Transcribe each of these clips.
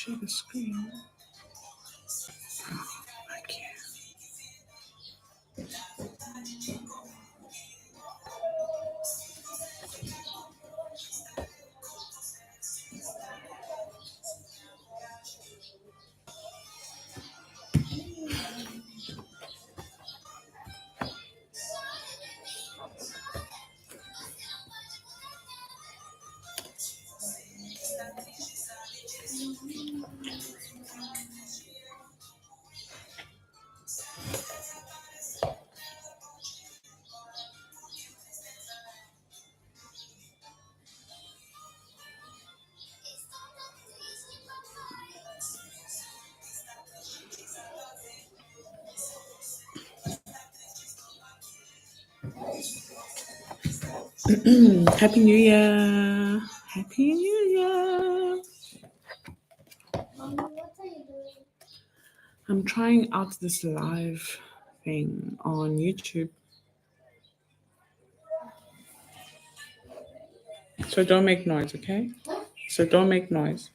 share the screen. Oh, I can't. Happy New Year! Happy New Year! Mommy, what are you doing? I'm trying out this live thing on YouTube. So don't make noise, okay? So don't make noise.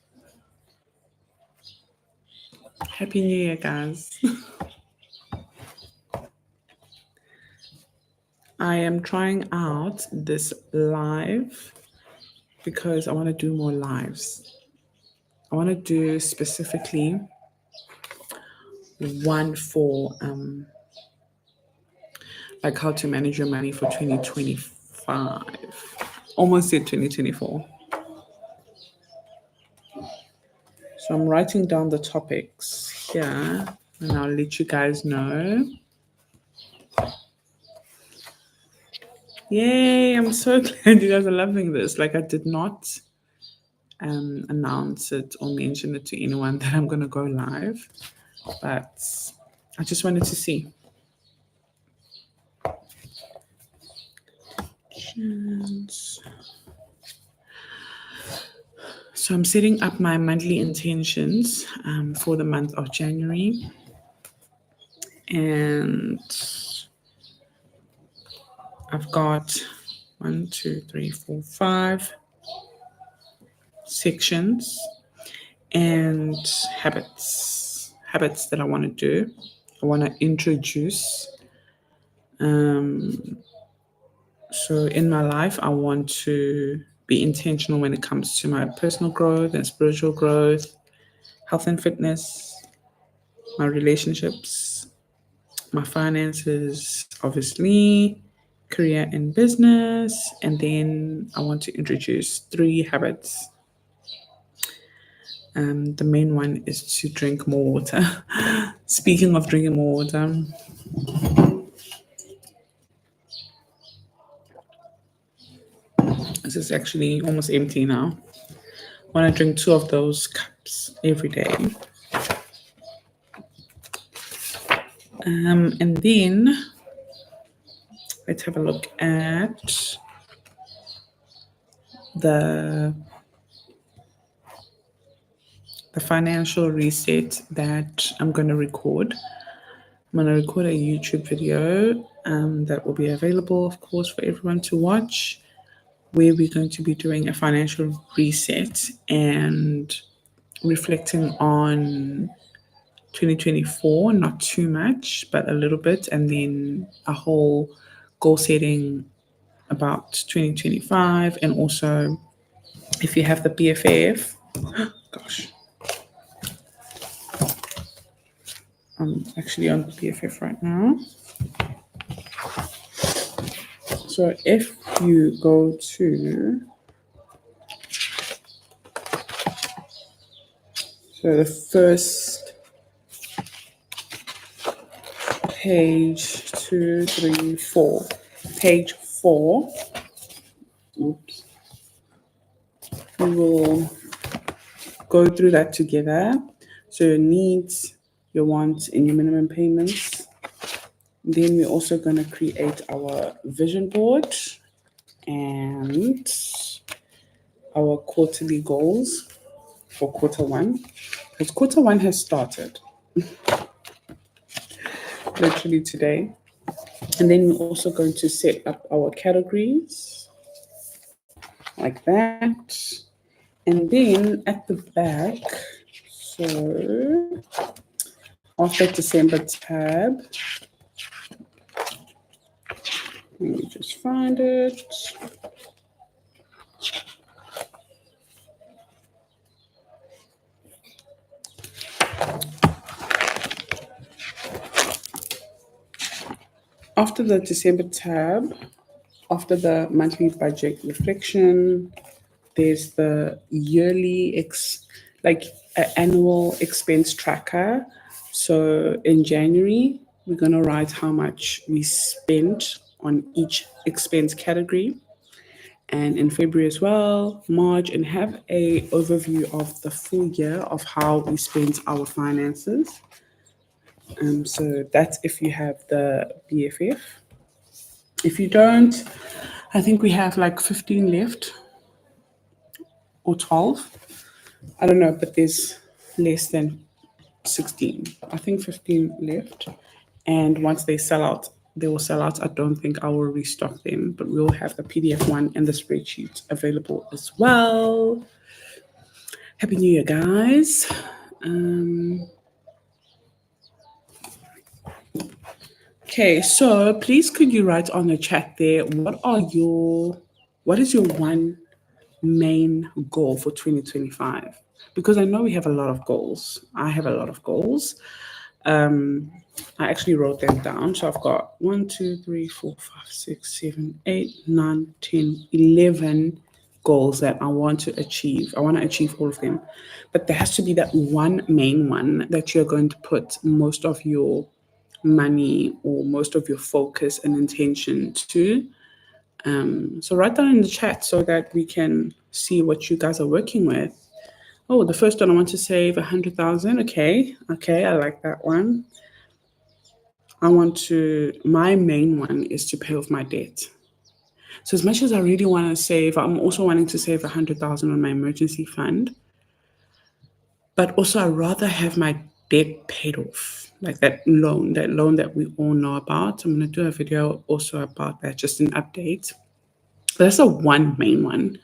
Happy New Year, guys. I am trying out this live because I want to do more lives. I want to do specifically one for like how to manage your money for 2025. Almost said 2024. So I'm writing down the topics here and I'll let you guys know. Yay, I'm so glad you guys are loving this. Like I did not announce it or mention it to anyone that I'm going to go live, but I just wanted to see. So I'm setting up my monthly intentions for the month of January. And I've got 1, 2, 3, 4, 5 sections and habits that I want to do. I want to introduce. So in my life, I want to be intentional when it comes to my personal growth and spiritual growth, health and fitness, my relationships, my finances, obviously, career and business. And then I want to introduce 3 habits. The main one is to drink more water. Speaking of drinking more water, this is actually almost empty now. I want to drink 2 of those cups every day. And then let's have a look at the financial reset that I'm going to record. I'm going to record a YouTube video that will be available, of course, for everyone to watch, where we're going to be doing a financial reset and reflecting on 2024, not too much, but a little bit, and then a whole goal setting about 2025. And also, if you have the BFF, gosh, I'm actually on the BFF right now. So if you go to, so the first page 2, 3, 4, page 4, oops, we will go through that together. So your needs, your wants, and your minimum payments. Then we're also going to create our vision board and our quarterly goals for quarter 1, because quarter 1 has started literally today. And then we're also going to set up our categories like that. And then at the back, So after December tab, let me just find it. After the December tab, after the monthly budget reflection, there's the yearly annual expense tracker. So in January, we're gonna write how much we spent on each expense category, and in February as well, March, and have a overview of the full year of how we spent our finances. So that's if you have the BFF. If you don't, I think we have like 15 left or 12. I don't know, but there's less than 16. I think 15 left. And once they sell out, they will sell out. I don't think I will restock them, but we'll have the PDF one and the spreadsheet available as well. Happy New Year, guys. Okay, so please could you write on the chat there, what is your one main goal for 2025? Because I know we have a lot of goals. I have a lot of goals. I actually wrote them down. So I've got 1, 2, 3, 4, 5, 6, 7, 8, 9, 10, 11 goals that I want to achieve. I want to achieve all of them. But there has to be that one main one that you're going to put most of your money or most of your focus and intention to. So write down in the chat so that we can see what you guys are working with. Oh, the first one I want to save 100,000. Okay, I like that one. My main one is to pay off my debt. So as much as I really want to save, I'm also wanting to save 100,000 on my emergency fund. But also I rather have my debt paid off, like that loan that we all know about. I'm going to do a video also about that, just an update. But that's the one main one.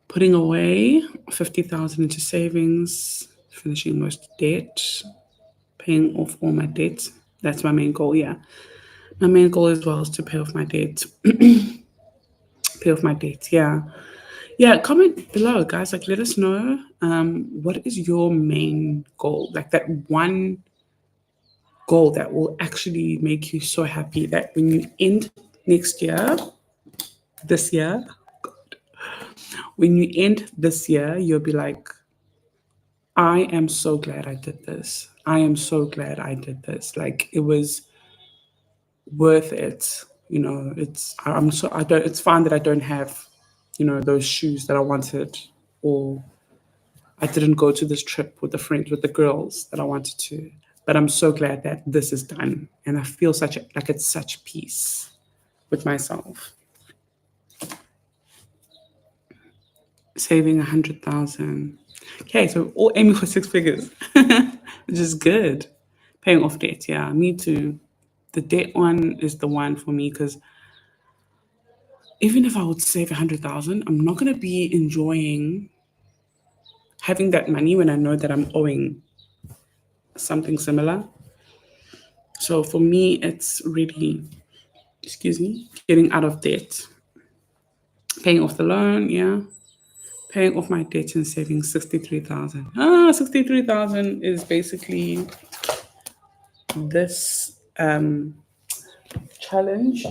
Putting away 50,000 into savings, finishing most debt, paying off all my debt. That's my main goal, yeah. My main goal as well is to pay off my debt. Pay off my debt, yeah. Yeah, comment below, guys. Like, let us know what is your main goal? Like that one goal that will actually make you so happy that when you end next year, this year, when you end this year, you'll be like, I am so glad I did this. I am so glad I did this. Like it was worth it. You know, it's fine that I don't have, those shoes that I wanted, or I didn't go to this trip with the friends, with the girls that I wanted to. But I'm so glad that this is done. And I feel like it's such peace with myself. Saving 100,000. Okay, so all aiming for 6 figures, which is good. Paying off debt, yeah, me too. The debt one is the one for me because even if I would save 100,000, I'm not gonna be enjoying having that money when I know that I'm owing something similar. So for me, it's really, getting out of debt, paying off the loan, yeah, paying off my debt and saving 63,000. 63,000 is basically this challenge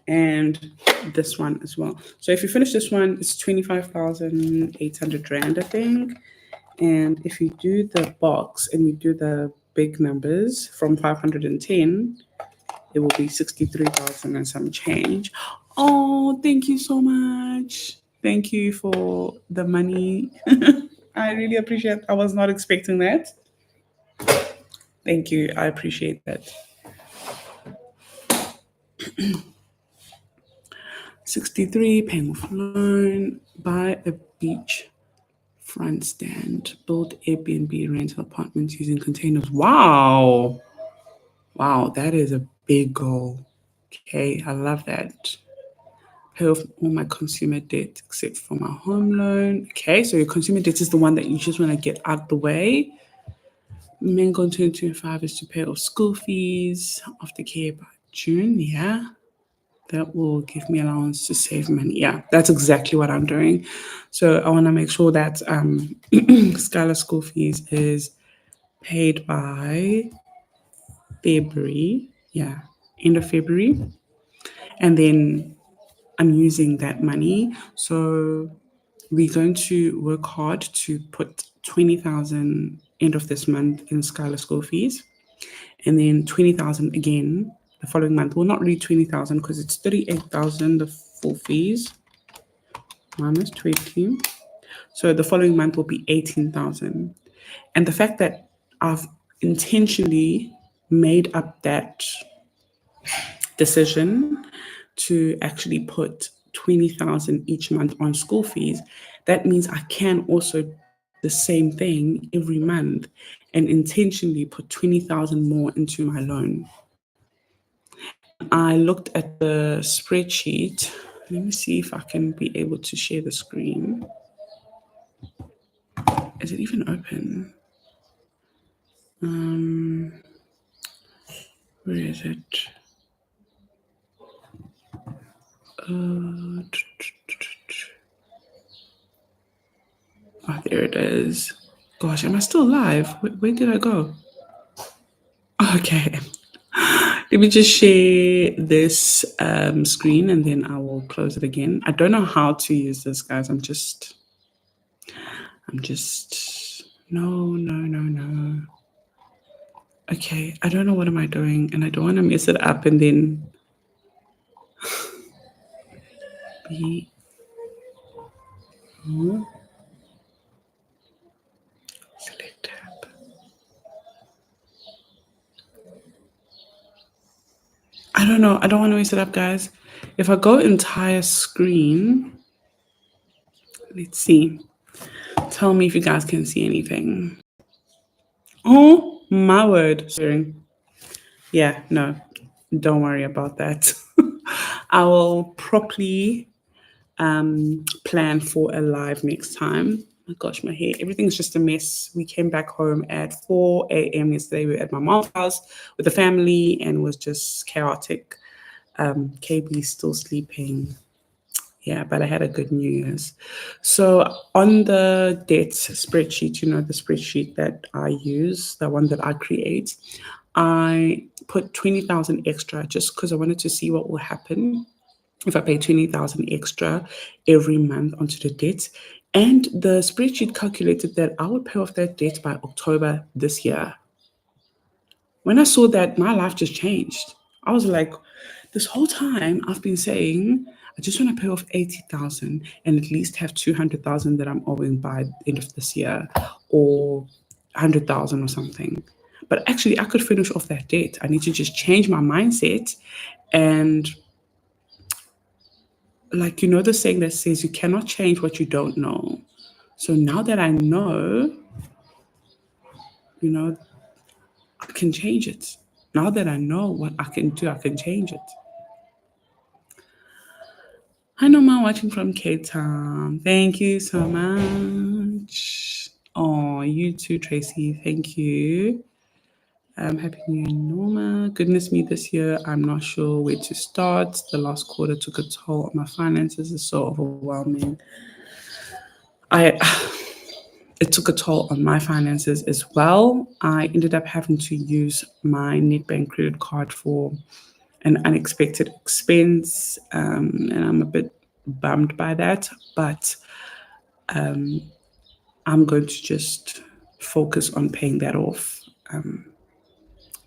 and this one as well. So if you finish this one, it's 25,800 Rand, I think. And if you do the box and you do the big numbers from 510, it will be 63,000 and some change. Oh, thank you so much. Thank you for the money. I really appreciate it. I was not expecting that. Thank you. I appreciate that. 63, paying off loan, buy a beach front stand, build Airbnb rental apartments using containers. Wow. Wow, that is a big goal. Okay, I love that. pay off all my consumer debt except for my home loan. Okay, so your consumer debt is the one that you just want to get out the way. Main goal in 2025 is to pay off school fees after care by June. Yeah, that will give me allowance to save money. Yeah, that's exactly what I'm doing. So I want to make sure that Skylar school fees is paid by February. Yeah, end of February. And then I'm using that money. So we're going to work hard to put 20,000 end of this month in Skylar school fees, and then 20,000 again the following month. Well, not really 20,000 because it's 38,000 the full fees minus 20. So the following month will be 18,000. And the fact that I've intentionally made up that decision to actually put 20,000 each month on school fees, that means I can also do the same thing every month and intentionally put 20,000 more into my loan. And I looked at the spreadsheet. Let me see if I can be able to share the screen. Is it even open? Where is it? Oh, there it is. Gosh, am I still live? Where did I go? Okay. Let me just share this screen and then I will close it again. I don't know how to use this, guys. No. Okay, I don't know what am I doing and I don't want to mess it up and then be select tab. I don't know. I don't want to mess it up, guys. If I go entire screen, let's see. Tell me if you guys can see anything. Oh, my word. Yeah, no, don't worry about that. I will properly plan for a live next time. My gosh, my hair, everything's just a mess. We came back home at 4 a.m. yesterday. We were at my mom's house with the family and was just chaotic. KB still sleeping. Yeah, but I had a good New Year's. So on the debt spreadsheet, the spreadsheet that I use, the one that I create, I put 20,000 extra just because I wanted to see what will happen if I pay 20,000 extra every month onto the debt. And the spreadsheet calculated that I would pay off that debt by October this year. When I saw that, my life just changed. I was like, this whole time I've been saying, I just want to pay off 80,000 and at least have 200,000 that I'm owing by the end of this year, or 100,000 or something. But actually, I could finish off that debt. I need to just change my mindset. And like, the saying that says you cannot change what you don't know. So now that I know, I can change it. Now that I know what I can do, I can change it. Hi, Norma, watching from Cape Town. Thank you so much. Oh, you too, Tracy. Thank you. Happy New Year, Norma. Goodness me, this year I'm not sure where to start. The last quarter took a toll on my finances. It's so overwhelming. I it took a toll on my finances as well. I ended up having to use my Nedbank credit card for an unexpected expense, and I'm a bit bummed by that. But I'm going to just focus on paying that off.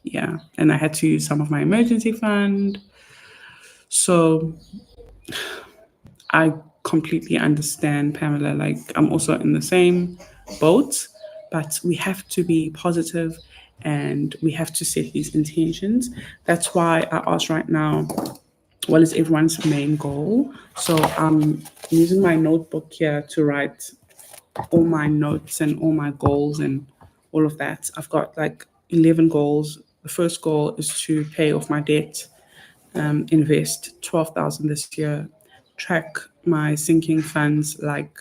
Yeah, and I had to use some of my emergency fund. So I completely understand, Pamela. Like, I'm also in the same boat, but we have to be positive and we have to set these intentions. That's why I asked right now, what is everyone's main goal? So I'm using my notebook here to write all my notes and all my goals and all of that. I've got like 11 goals. The first goal is to pay off my debt, invest 12,000 this year, track my sinking funds like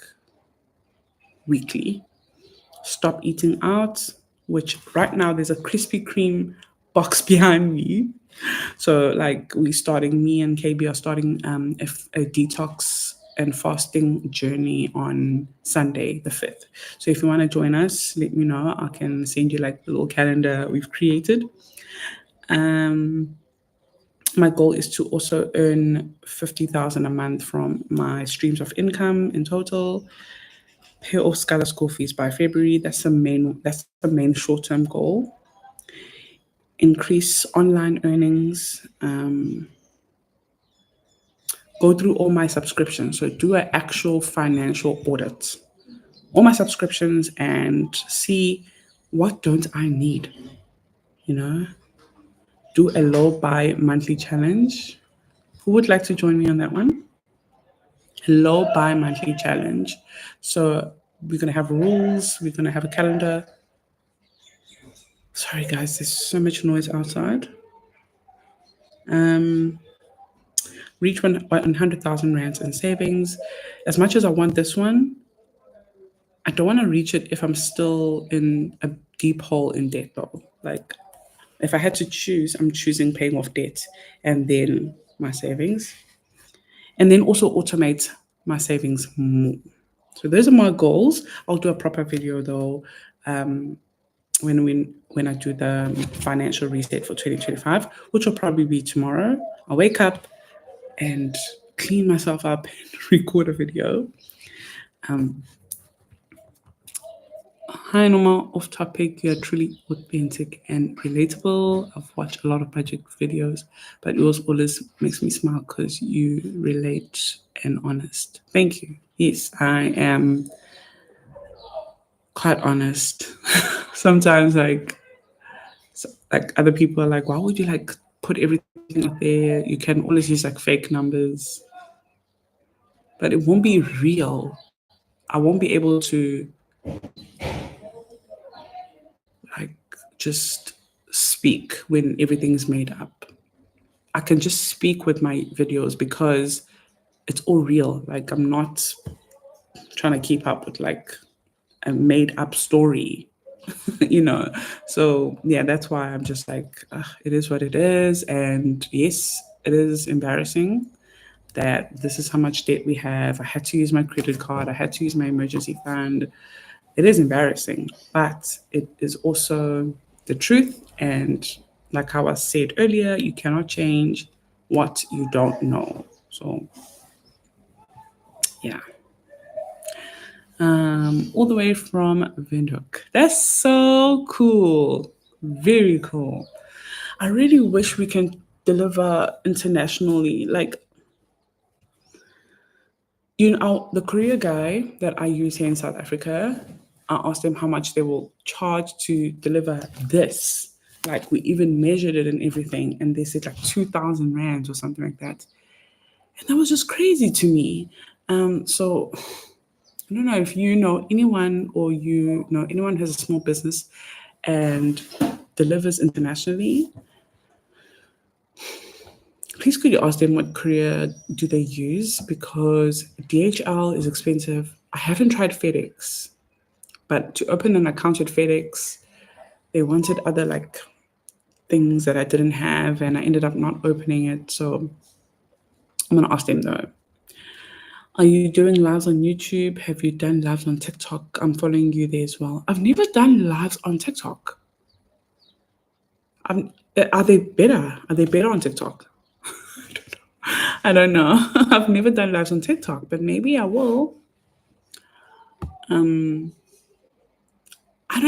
weekly. Stop eating out, which right now there's a Krispy Kreme box behind me. So like me and KB are starting a detox and fasting journey on Sunday the 5th. So if you want to join us, let me know. I can send you like the little calendar we've created. Um, my goal is to also earn 50,000 a month from my streams of income in total. Pay off Scala school fees by February. That's the main short-term goal. Increase online earnings. Go through all my subscriptions. So do an actual financial audit. All my subscriptions and see what don't I need. You know, do a low buy monthly challenge. Who would like to join me on that one? Low buy monthly challenge. So we're gonna have rules. We're gonna have a calendar. Sorry guys, there's so much noise outside. Um, reach 100,000 rands in savings. As much as I want this one, I don't want to reach it if I'm still in a deep hole in debt though. Like if I had to choose, I'm choosing paying off debt and then my savings. And then also automate my savings more. So those are my goals. I'll do a proper video though when I do the financial reset for 2025, which will probably be tomorrow. I'll wake up and clean myself up and record a video. Hi, Norma. Off topic. You're truly authentic and relatable. I've watched a lot of budget videos, but yours always makes me smile because you relate and honest. Thank you. Yes, I am quite honest. Sometimes, like other people are like, why would you like put everything out there? You can always use like fake numbers, but it won't be real. I won't be able to like just speak when everything's made up. I can just speak with my videos because it's all real. Like I'm not trying to keep up with like a made up story, you know. So yeah, that's why I'm just like, it is what it is. And yes, it is embarrassing that this is how much debt we have. I had to use my credit card. I had to use my emergency fund. It is embarrassing, but it is also the truth. And like how I said earlier, you cannot change what you don't know. So, yeah. All the way from Windhoek. That's so cool. Very cool. I really wish we can deliver internationally. Like, the courier guy that I use here in South Africa, I asked them how much they will charge to deliver this. Like we even measured it and everything, and they said like 2,000 rands or something like that. And that was just crazy to me. So I don't know if you know anyone or you know anyone who has a small business and delivers internationally. Please could you ask them what courier do they use because DHL is expensive. I haven't tried FedEx, but to open an account at FedEx, they wanted other like things that I didn't have, and I ended up not opening it. So I'm gonna ask them though. Are you doing lives on YouTube? Have you done lives on TikTok? I'm following you there as well. I've never done lives on TikTok. Are they better? Are they better on TikTok? I don't know. I've never done lives on TikTok, but maybe I will. I don't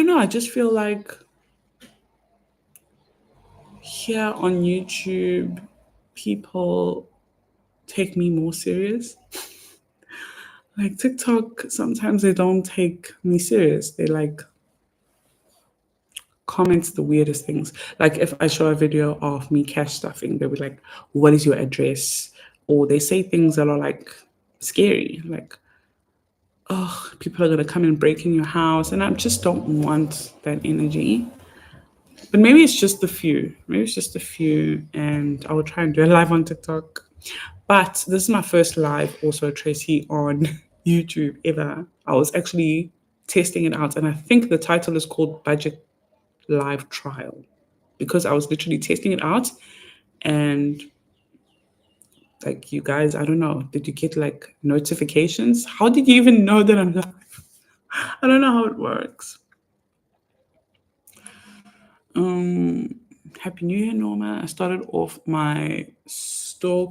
know. I just feel like here on YouTube, people take me more serious. Like TikTok, sometimes they don't take me serious. They like comment the weirdest things. Like if I show a video of me cash stuffing, they'll be like, "What is your address?" Or they say things that are like scary, like, "Oh, people are gonna come and break in your house," and I just don't want that energy. But maybe it's just a few. Maybe it's just a few, and I will try and do a live on TikTok. But this is my first live, also, Tracy, on YouTube ever. I was actually testing it out, and I think the title is called Budget Live Trial because I was literally testing it out. And like, you guys, I don't know, did you get like notifications? How did you even know that I'm live? I don't know how it works. Um, Happy New Year, Norma. I started off my store.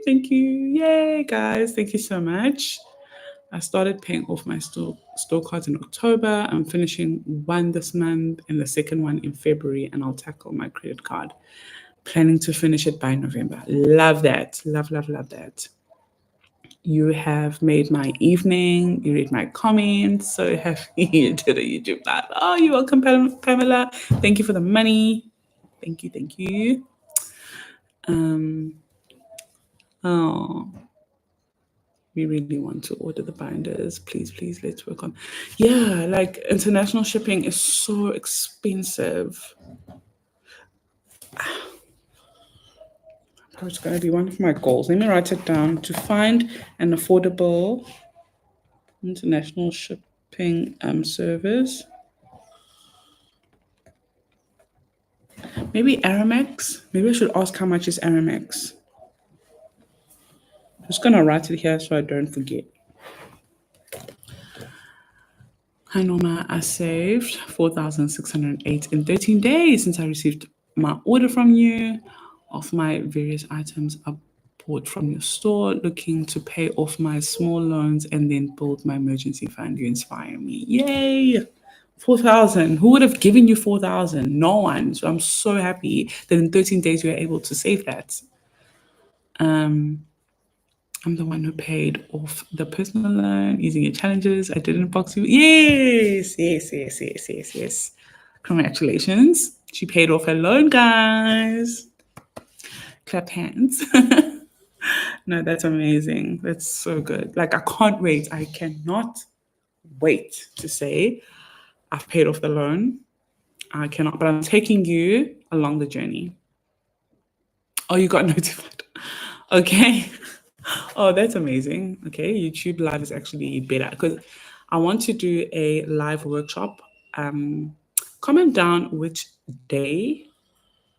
Thank you, yay, guys! Thank you so much. I started paying off my store cards in October. I'm finishing one this month and the second one in February, and I'll tackle my credit card. Planning to finish it by November. Love that. Love that. You have made my evening. You read my comments. So happy you did a YouTube live. Oh, you're welcome, Pamela. Thank you for the money. Thank you, thank you. Um, oh, we really want to order the binders. Please, let's work on. Yeah, like international shipping is so expensive. It's going to be one of my goals. Let me write it down to find an affordable international shipping service. Maybe Aramex. Maybe I should ask how much is Aramex. I'm just gonna write it here so I don't forget. Hi Norma, I saved 4,608 in 13 days since I received my order from you of my various items I bought from your store, looking to pay off my small loans and then build my emergency fund. You inspire me. Yay! 4,000. Who would have given you 4,000? No one. So I'm so happy that in 13 days you were able to save that. I'm the one who paid off the personal loan using your challenges. I didn't box you. Yes. Congratulations. She paid off her loan, guys. Clap hands. No, that's amazing. That's so good. Like, I can't wait. I cannot wait to say I've paid off the loan. I cannot, but I'm taking you along the journey. Oh, you got notified. Okay. Oh, that's amazing. Okay, YouTube Live is actually better because I want to do a live workshop. Comment down which day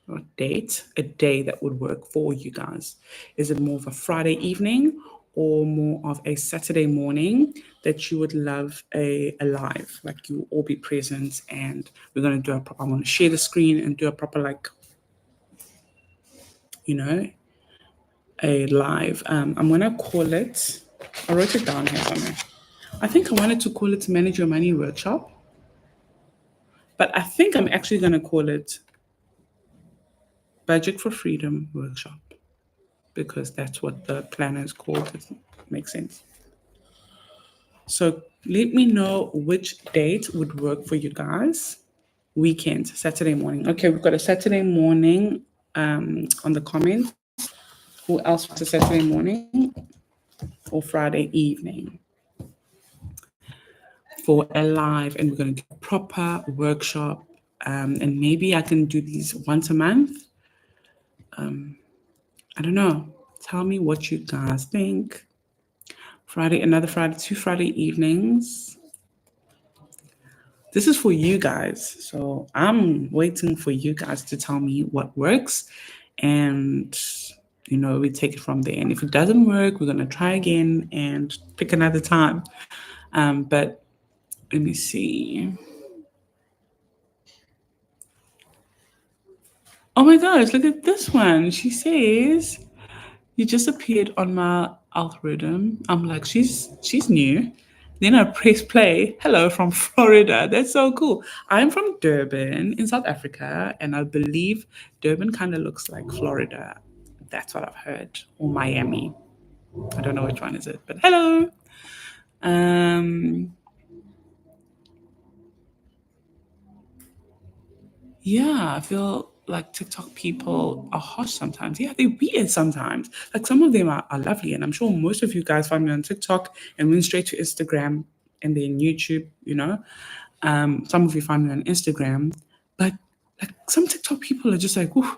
or date, a day that would work for you guys. Is it more of a Friday evening or more of a Saturday morning that you would love a live? Like you all be present and we're going to do a proper, I'm going to share the screen and do a proper, like, you know, a live. I'm gonna call it. I wrote it down here somewhere. I think I wanted to call it Manage Your Money Workshop, but I think I'm actually gonna call it Budget for Freedom Workshop because that's what the planner is called. It makes sense. So let me know which date would work for you guys. Weekend, Saturday morning. Okay, we've got a Saturday morning on the comments. Who else wants a Saturday morning or Friday evening for a live? And we're going to do a proper workshop. And maybe I can do these once a month. I don't know. Tell me what you guys think. Friday, another Friday, 2 Friday evenings. This is for you guys. So I'm waiting for you guys to tell me what works. And, we take it from there. And if it doesn't work, we're going to try again and pick another time. But let me see. Oh my gosh, look at this one. She says, you just appeared on my algorithm. I'm like, she's new. Then I press play. Hello from Florida. That's so cool. I'm from Durban in South Africa, and I believe Durban kind of looks like Florida. That's what I've heard. Or Miami. I don't know which one is it, but hello. Yeah, I feel like TikTok people are harsh sometimes. Yeah, they're weird sometimes. Like some of them are lovely. And I'm sure most of you guys find me on TikTok and went straight to Instagram and then YouTube, Some of you find me on Instagram. But like some TikTok people are just like, ooh,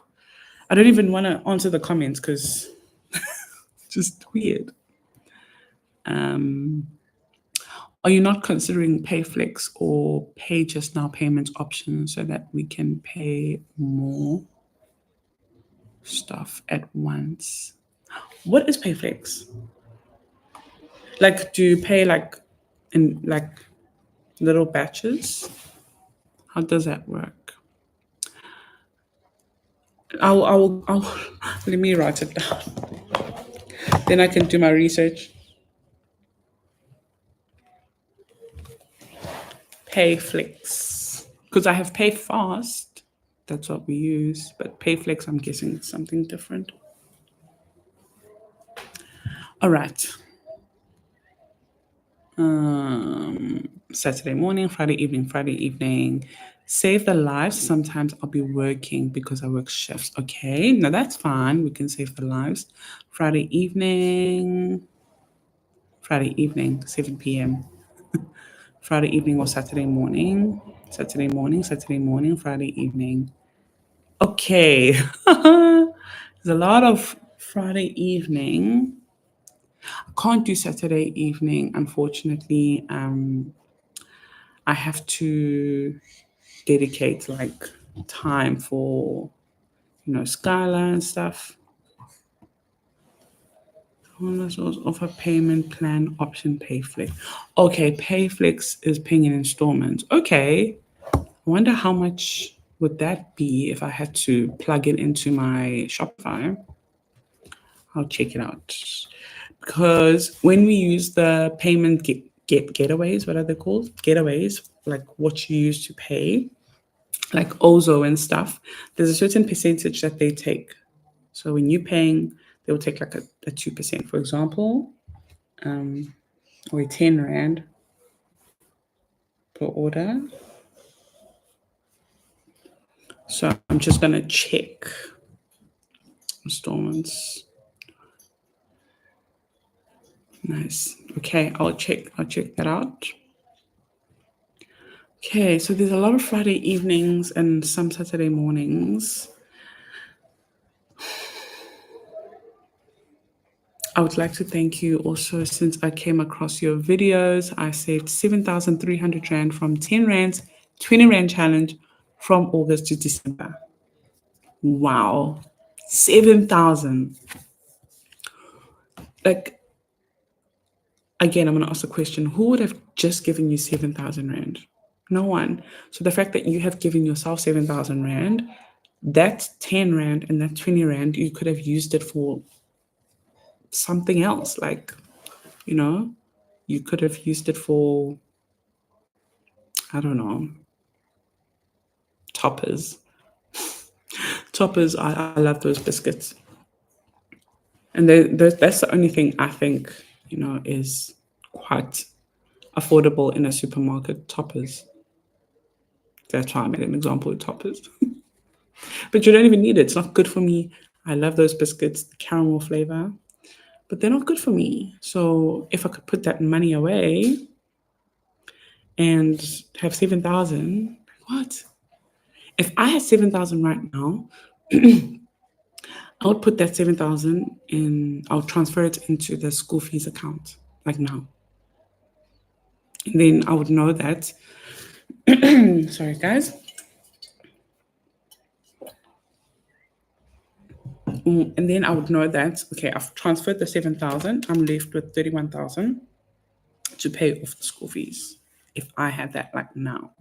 I don't even want to answer the comments because just weird. Um, are you not considering PayFlex or pay just now payment options so that we can pay more stuff at once? What is PayFlex? Like, do you pay like in like little batches? How does that work? I'll let me write it down. Then I can do my research. PayFlex. Because I have PayFast. That's what we use. But PayFlex, I'm guessing it's something different. All right. Saturday morning, Friday evening, Friday evening. Save the lives. Sometimes I'll be working because I work shifts. Okay, now that's fine. We can save the lives. Friday evening, 7 p.m. Friday evening or Saturday morning. Saturday morning, Saturday morning, Friday evening. Okay. There's a lot of Friday evening. I can't do Saturday evening, unfortunately. I have to dedicate like time for, Skylar and stuff. Offer payment plan option Payflex. Okay, Payflex is paying in installments. Okay. I wonder how much would that be if I had to plug it into my Shopify. I'll check it out. Because when we use the payment getaways, what are they called? Getaways, like what you use to pay, like Ozo and stuff, there's a certain percentage that they take. So when you're paying, they will take like a 2%, for example, or 10 Rand per order. So I'm just going to check installments. Nice. Okay, I'll check that out. Okay, so there's a lot of Friday evenings and some Saturday mornings. I would like to thank you also. Since I came across your videos, I saved 7,300 Rand from 10 Rands, 20 Rand challenge from August to December. Wow. 7,000. Like, again, I'm going to ask the question, who would have just given you 7,000 Rand? No one. So the fact that you have given yourself 7,000 Rand, that 10 Rand and that 20 Rand, you could have used it for something else. Like, you could have used it for, I don't know, toppers. Toppers, I love those biscuits. And that's the only thing I think, is quite affordable in a supermarket, toppers. That's why I made an example with toppers. But you don't even need it. It's not good for me. I love those biscuits, the caramel flavor, but they're not good for me. So if I could put that money away and have 7,000, what? If I had 7,000 right now, I would put that 7,000 in, I'll transfer it into the school fees account, like now. And then I would know that, sorry guys. And then I would know that, okay, I've transferred the 7,000, I'm left with 31,000 to pay off the school fees if I had that like now.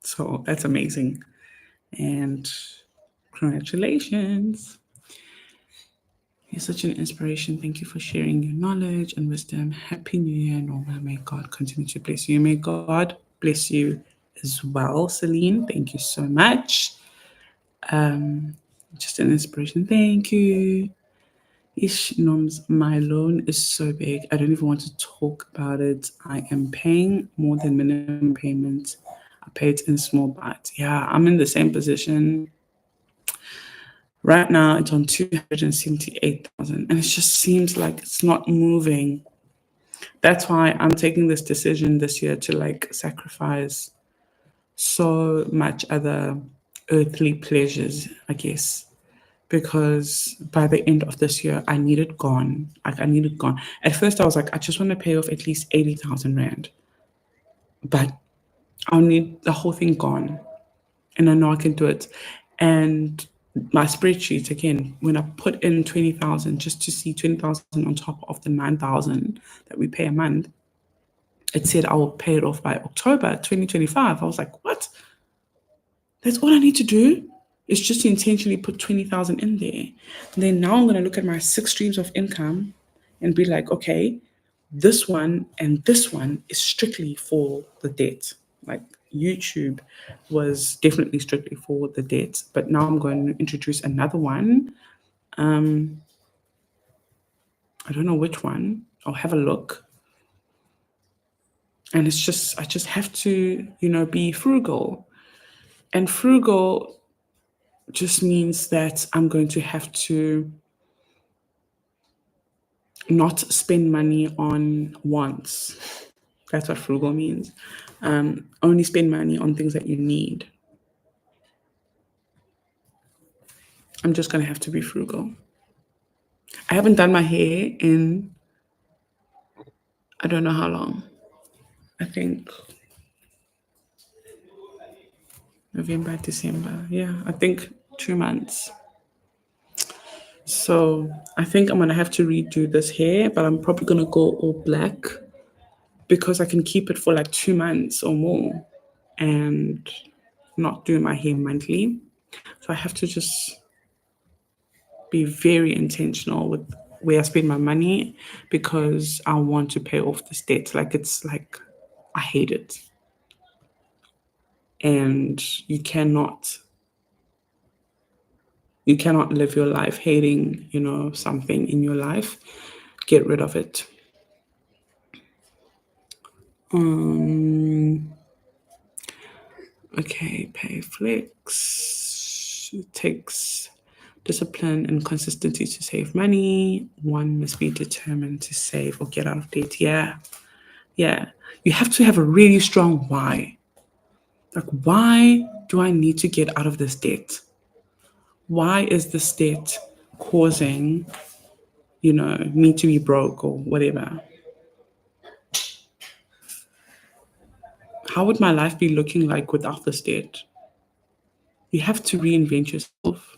So that's amazing. And congratulations. You're such an inspiration. Thank you for sharing your knowledge and wisdom. Happy New Year, Norma. May God continue to bless you. May God bless you as well, Celine. Thank you so much. Just an inspiration. Thank you. Ish Noms, my loan is so big. I don't even want to talk about it. I am paying more than minimum payment. I pay it in small bites. Yeah, I'm in the same position. Right now, it's on 278,000, and it just seems like it's not moving. That's why I'm taking this decision this year to like sacrifice so much other earthly pleasures, I guess, because by the end of this year, I need it gone. Like, I need it gone. At first, I was like, I just want to pay off at least 80,000 Rand, but I'll need the whole thing gone. And I know I can do it. And my spreadsheet, again, when I put in 20,000 just to see 20,000 on top of the 9,000 that we pay a month, it said I will pay it off by October 2025. I was like, what? That's all I need to do is just to intentionally put 20,000 in there. And then now I'm going to look at my 6 streams of income and be like, okay, this one and this one is strictly for the debt. Like, YouTube was definitely strictly for the debt, but now I'm going to introduce another one. I don't know which one. I'll have a look. And it's just, I just have to, be frugal. And frugal just means that I'm going to have to not spend money on wants. That's what frugal means. Only spend money on things that you need. I'm just going to have to be frugal. I haven't done my hair in, I don't know how long. I think November, December. Yeah, I think 2 months. So I think I'm going to have to redo this hair, but I'm probably going to go all black because I can keep it for like 2 months or more and not do my hair monthly. So I have to just be very intentional with where I spend my money because I want to pay off this debt. Like, it's like, I hate it. And you cannot live your life hating, something in your life. Get rid of it. Okay, pay flex. It takes discipline and consistency to save money. One must be determined to save or get out of debt. Yeah. Yeah. You have to have a really strong why. Like, why do I need to get out of this debt? Why is this debt causing, me to be broke or whatever? How would my life be looking like without this debt? You have to reinvent yourself.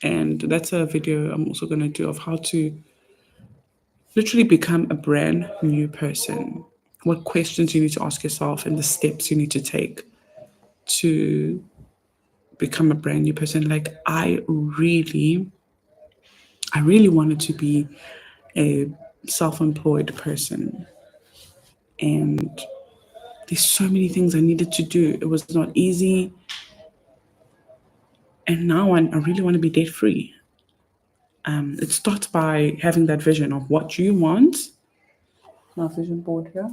And that's a video I'm also going to do of how to literally become a brand new person. What questions you need to ask yourself and the steps you need to take to become a brand new person. Like, I really wanted to be a self-employed person. And there's so many things I needed to do. It was not easy. And now I really want to be debt free. It starts by having that vision of what you want. My vision board here.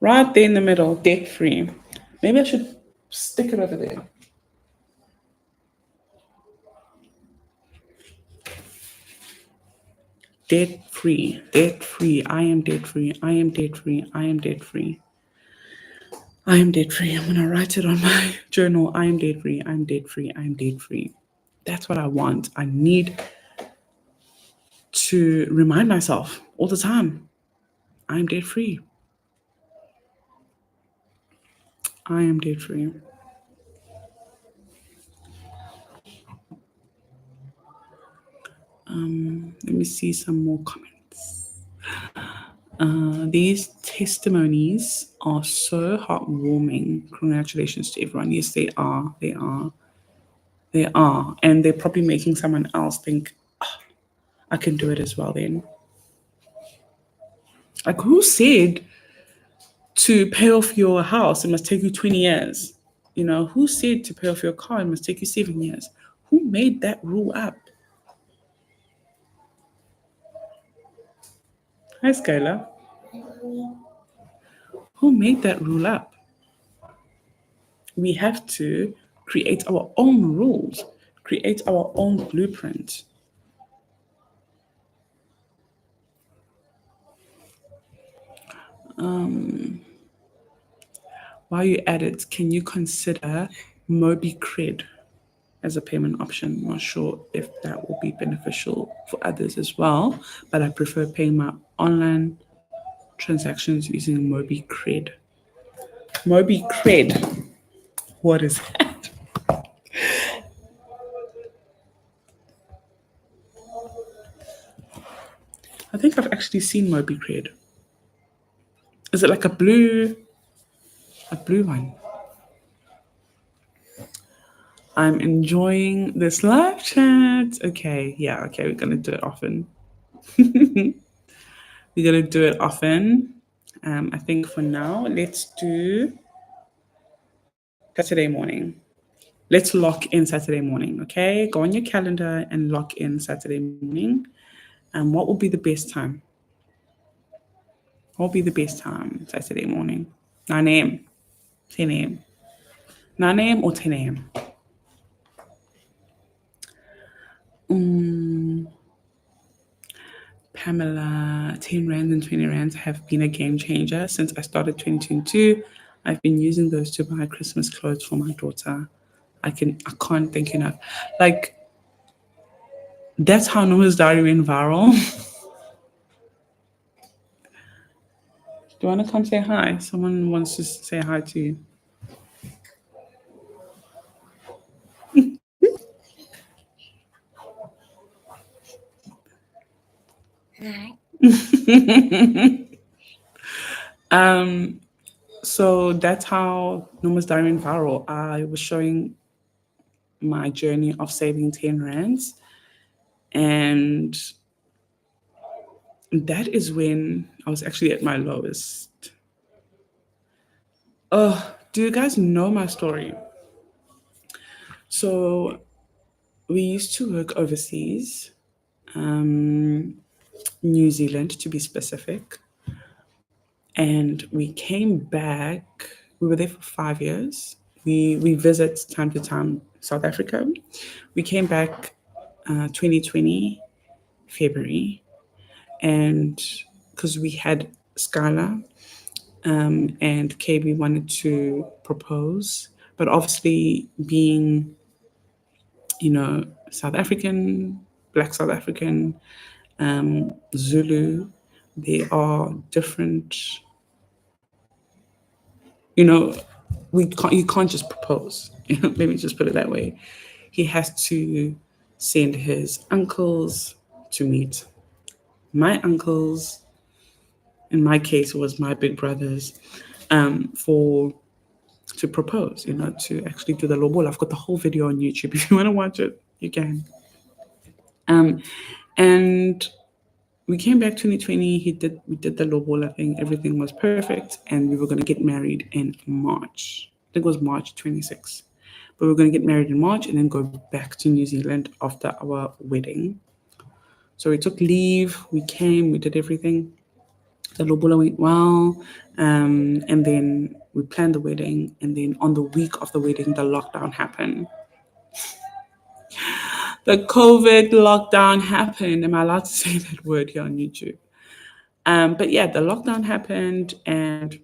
Right there in the middle, debt free. Maybe I should stick it over there. Debt free, debt free. I am debt free. I am debt free. I am debt free. I am debt free. I'm going to write it on my journal. I am debt free. I'm debt free. I'm debt free. That's what I want. I need to remind myself all the time, I'm debt free. I am debt free. Let me see some more comments. These testimonies are so heartwarming. Congratulations to everyone. Yes, they are. They are. They are. And they're probably making someone else think, "Oh, I can do it as well then." Like, who said to pay off your house, it must take you 20 years? Who said to pay off your car, it must take you 7 years? Who made that rule up? Hi, Skylar. Who made that rule up? We have to create our own rules, create our own blueprint. while you're at it, can you consider Mobi Cred as a payment option? Not sure if that will be beneficial for others as well, but I prefer paying my online transactions using Mobi Cred. Mobi Cred. What is that? I think I've actually seen Mobi Cred. Is it like a blue one? I'm enjoying this live chat. Okay, yeah, okay, we're gonna do it often. We're gonna do it often. I think for now, let's do Saturday morning. Let's lock in Saturday morning, okay? Go on your calendar and lock in Saturday morning. What will be the best time? What will be the best time Saturday morning? 9 a.m., 10 a.m., 9 a.m. or 10 a.m.? Pamela, 10 rands and 20 rands have been a game changer since I started 2022. I've been using those to buy Christmas clothes for my daughter. I can't think enough. Like, that's how Noah's Diary went viral. Do you want to come say hi? Someone wants to say hi to you. Hi. So that's how Noma's Diary went viral. I was showing my journey of saving 10 rands, and that is when I was actually at my lowest. Oh, do you guys know my story? So we used to work overseas, um, New Zealand to be specific, and we came back. We were there for 5 years. We visit time to time South Africa. We came back 2020 February, and because we had Skylar and KB wanted to propose, but obviously being South African, Black South African, Zulu, they are different. You know, you can't just propose. Let me just put it that way. He has to send his uncles to meet my uncles. In my case, it was my big brothers, for to propose. To actually do the lobol. I've got the whole video on YouTube. If you want to watch it, you can. And we came back 2020. We did the lobol. I think everything was perfect, and we were going to get married in March. I think it was March 26th. But we were going to get married in March and then go back to New Zealand after our wedding. So we took leave. We came. We did everything. The lobola went well, and then we planned the wedding. And then on the week of the wedding, the lockdown happened. The COVID lockdown happened. Am I allowed to say that word here on YouTube? But yeah, the lockdown happened, and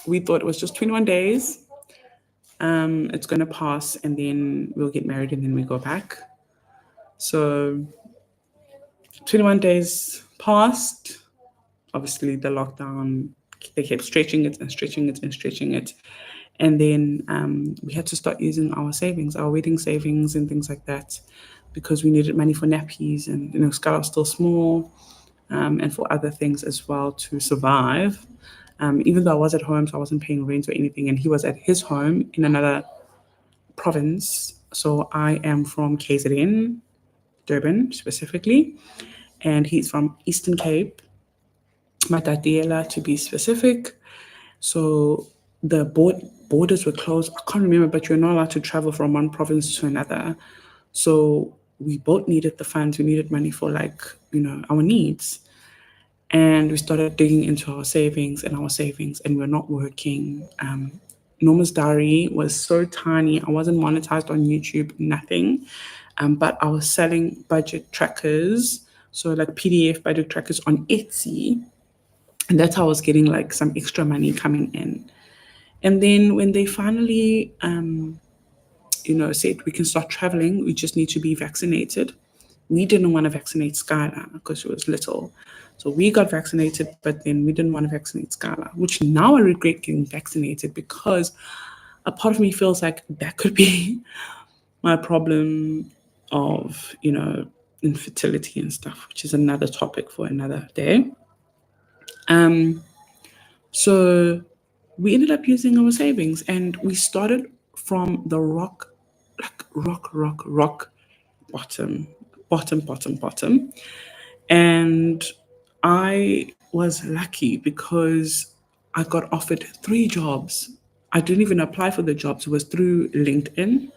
we thought it was just 21 days. It's going to pass, and then we'll get married, and then we go back. So 21 days passed. Obviously, the lockdown, they kept stretching it and stretching it and stretching it. And then we had to start using our savings, our wedding savings and things like that, because we needed money for nappies, and Skylar was still small, and for other things as well to survive. Even though I was at home, so I wasn't paying rent or anything, and he was at his home in another province. So I am from KZN, Durban specifically, and he's from Eastern Cape, Matatiela to be specific. So the borders were closed. I can't remember, but you're not allowed to travel from one province to another. So we both needed the funds. We needed money for our needs. And we started digging into our savings, and we're not working. Norma's Diary was so tiny. I wasn't monetized on YouTube, nothing. But I was selling budget trackers, so like PDF budget trackers on Etsy. And that's how I was getting like some extra money coming in. And then when they finally, said we can start traveling, we just need to be vaccinated. We didn't want to vaccinate Skylar because she was little. So we got vaccinated, but then we didn't want to vaccinate Skylar, which now I regret getting vaccinated because a part of me feels like that could be my problem of, infertility and stuff, which is another topic for another day. Um, so we ended up using our savings and we started from the rock, like rock bottom, bottom. And I was lucky because I got offered 3 jobs. I didn't even apply for the jobs, it was through LinkedIn.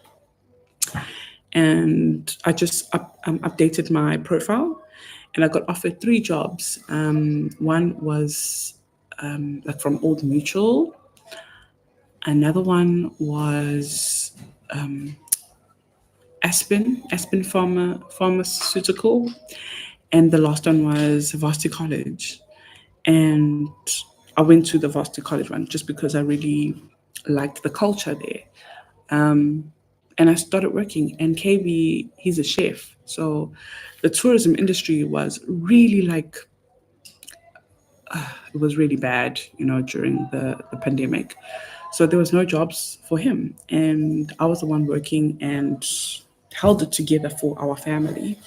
And I just updated my profile and I got offered 3 jobs. One was like from Old Mutual, another one was Aspen Pharmaceutical, and the last one was Varsity College. And I went to the Varsity College one just because I really liked the culture there. And I started working. And KB, he's a chef, so the tourism industry was really like it was really bad, during the pandemic. So there was no jobs for him, and I was the one working and held it together for our family.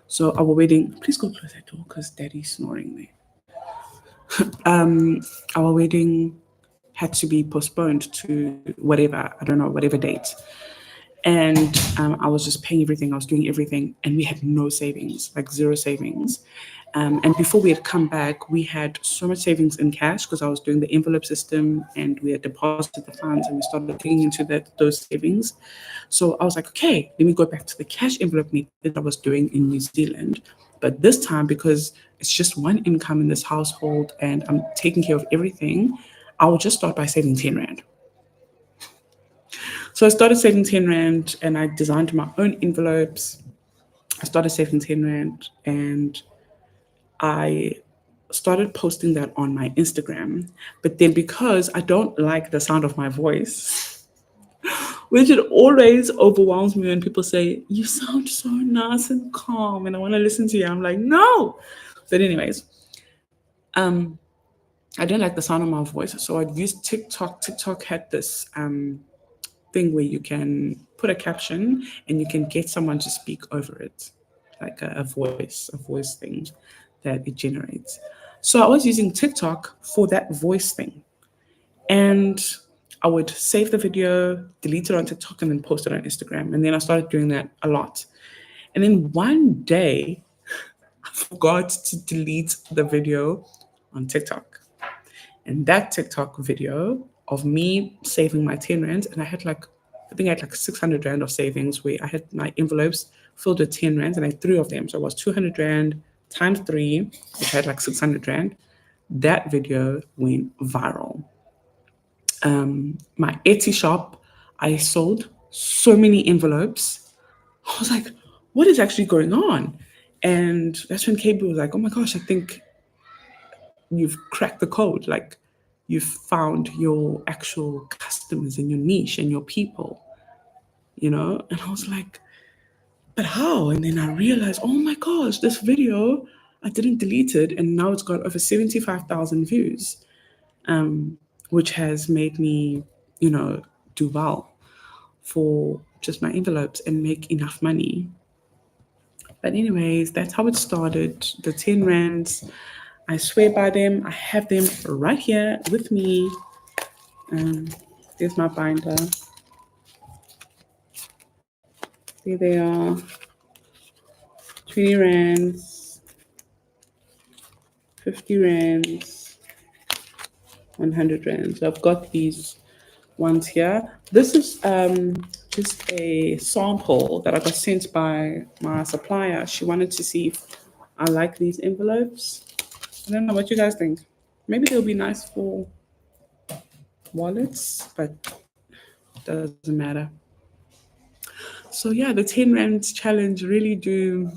So our wedding, please go close that door because daddy's snoring there. Our wedding had to be postponed to whatever, I don't know, whatever date. And I was just paying everything. I was doing everything, and we had no savings, like zero savings. And before we had come back, we had so much savings in cash because I was doing the envelope system, and we had deposited the funds, and we started digging into those savings. So I was like, okay, let me go back to the cash envelope method I was doing in New Zealand. But this time, because it's just one income in this household, and I'm taking care of everything, I will just start by saving 10 rand. So I started saving 10 Rand and I designed my own envelopes. I started saving 10 Rand and I started posting that on my Instagram. But then because I don't like the sound of my voice, which it always overwhelms me when people say, you sound so nice and calm and I want to listen to you. I'm like, no. But anyways, um, I didn't like the sound of my voice. So I'd use TikTok. TikTok had this thing where you can put a caption and you can get someone to speak over it, like a voice thing that it generates. So I was using TikTok for that voice thing. And I would save the video, delete it on TikTok, and then post it on Instagram. And then I started doing that a lot. And then one day, I forgot to delete the video on TikTok. And that TikTok video of me saving my 10 Rand, and I think I had like 600 Rand of savings where I had my envelopes filled with 10 Rands and I had 3 of them. So it was 200 Rand times 3, which had like 600 Rand. That video went viral. My Etsy shop, I sold so many envelopes. I was like, what is actually going on? And that's when KB was like, oh my gosh, I think you've cracked the code. Like you've found your actual customers and your niche and your people. And I was like, but how? And then I realized, oh my gosh, this video, I didn't delete it. And now it's got over 75,000 views, which has made me, do well for just my envelopes and make enough money. But anyways, that's how it started. The 10 rands, I swear by them. I have them right here with me. Um, there's my binder. There they are. 20 rands, 50 rands, 100 rands. So I've got these ones here. This is just a sample that I got sent by my supplier. She wanted to see if I like these envelopes. I don't know what you guys think. Maybe they'll be nice for wallets, but doesn't matter. So yeah, the 10 rands challenge really do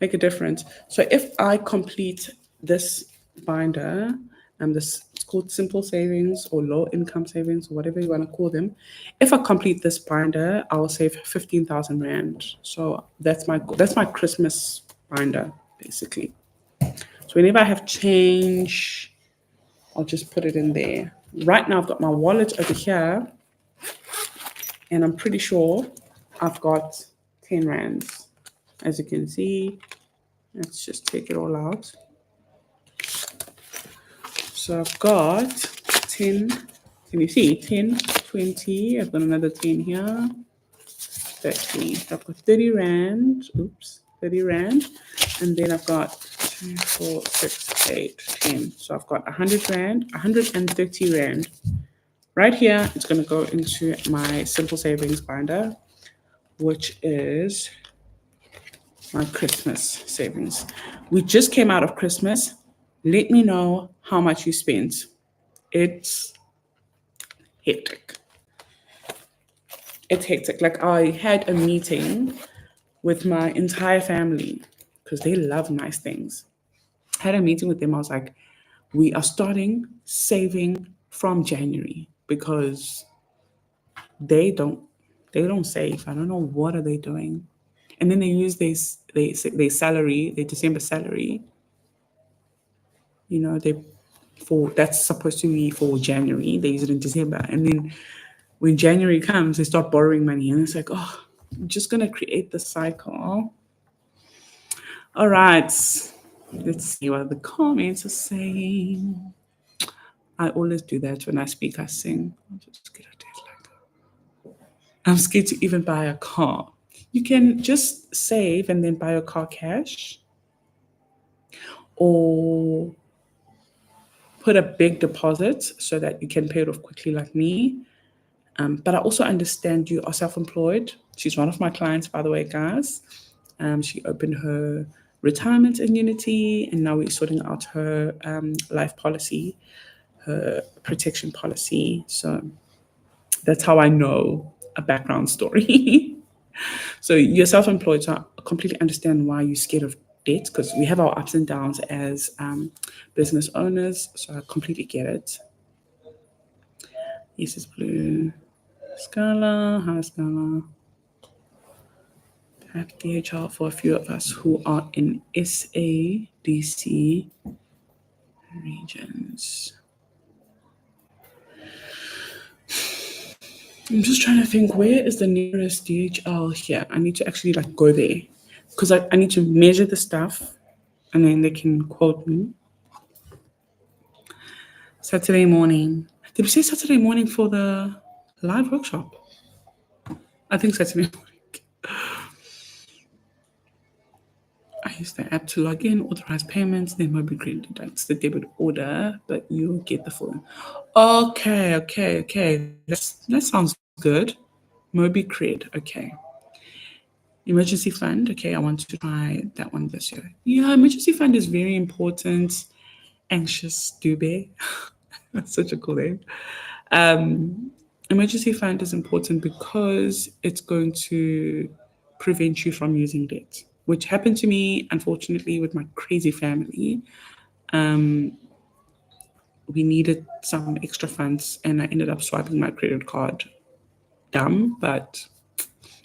make a difference. So if I complete this binder, this it's called simple savings or low income savings or whatever you want to call them. If I complete this binder, I will save 15,000 rand. So that's my Christmas binder basically. So whenever I have change, I'll just put it in there. Right now I've got my wallet over here, and I'm pretty sure I've got 10 rands. As you can see, let's just take it all out. So I've got 10, can you see? 10, 20, I've got another 10 here, 30. I've got 30 rand, oops, 30 rand. And then I've got 2, 4, 6, 8, 10. So I've got 100 rand, 130 rand. Right here, it's going to go into my simple savings binder, which is my Christmas savings. We just came out of Christmas. Let me know how much you spent. It's hectic. It's hectic. Like, I had a meeting with my entire family because they love nice things. I had a meeting with them. I was like, we are starting saving from January because they don't they don't save. I don't know what are they doing. And then they use their salary, their December salary, they for that's supposed to be for January. They use it in December. And then when January comes, they start borrowing money. And it's like, oh, I'm just gonna create the cycle. All right. Let's see what the comments are saying. I always do that when I speak, I sing. I'll just get a deadline. I'm scared to even buy a car. You can just save and then buy a car cash, or put a big deposit so that you can pay it off quickly, like me. But I also understand you are self employed. She's one of my clients, by the way, guys. She opened her retirement annuity, and now we're sorting out her life policy, her protection policy. So that's how I know a background story. So you're self-employed, so I completely understand why you're scared of debt, because we have our ups and downs as business owners. So I completely get it. Yes, it's blue. Scala, hi Scala. Have DHL for a few of us who are in SADC regions. I'm just trying to think, where is the nearest DHL here? I need to actually go there because I need to measure the stuff and then they can quote me. Saturday morning. Did we say Saturday morning for the live workshop? I think Saturday morning. I use the app to log in, authorize payments, then MobiCredit deducts the debit order, but you'll get the full. Okay. That sounds good. MobiCred, okay. Emergency fund, okay, I want to try that one this year. Yeah, emergency fund is very important. Anxious Dube. That's such a cool name. Emergency fund is important because it's going to prevent you from using debt, which happened to me, unfortunately, with my crazy family. We needed some extra funds, and I ended up swiping my credit card. Dumb, but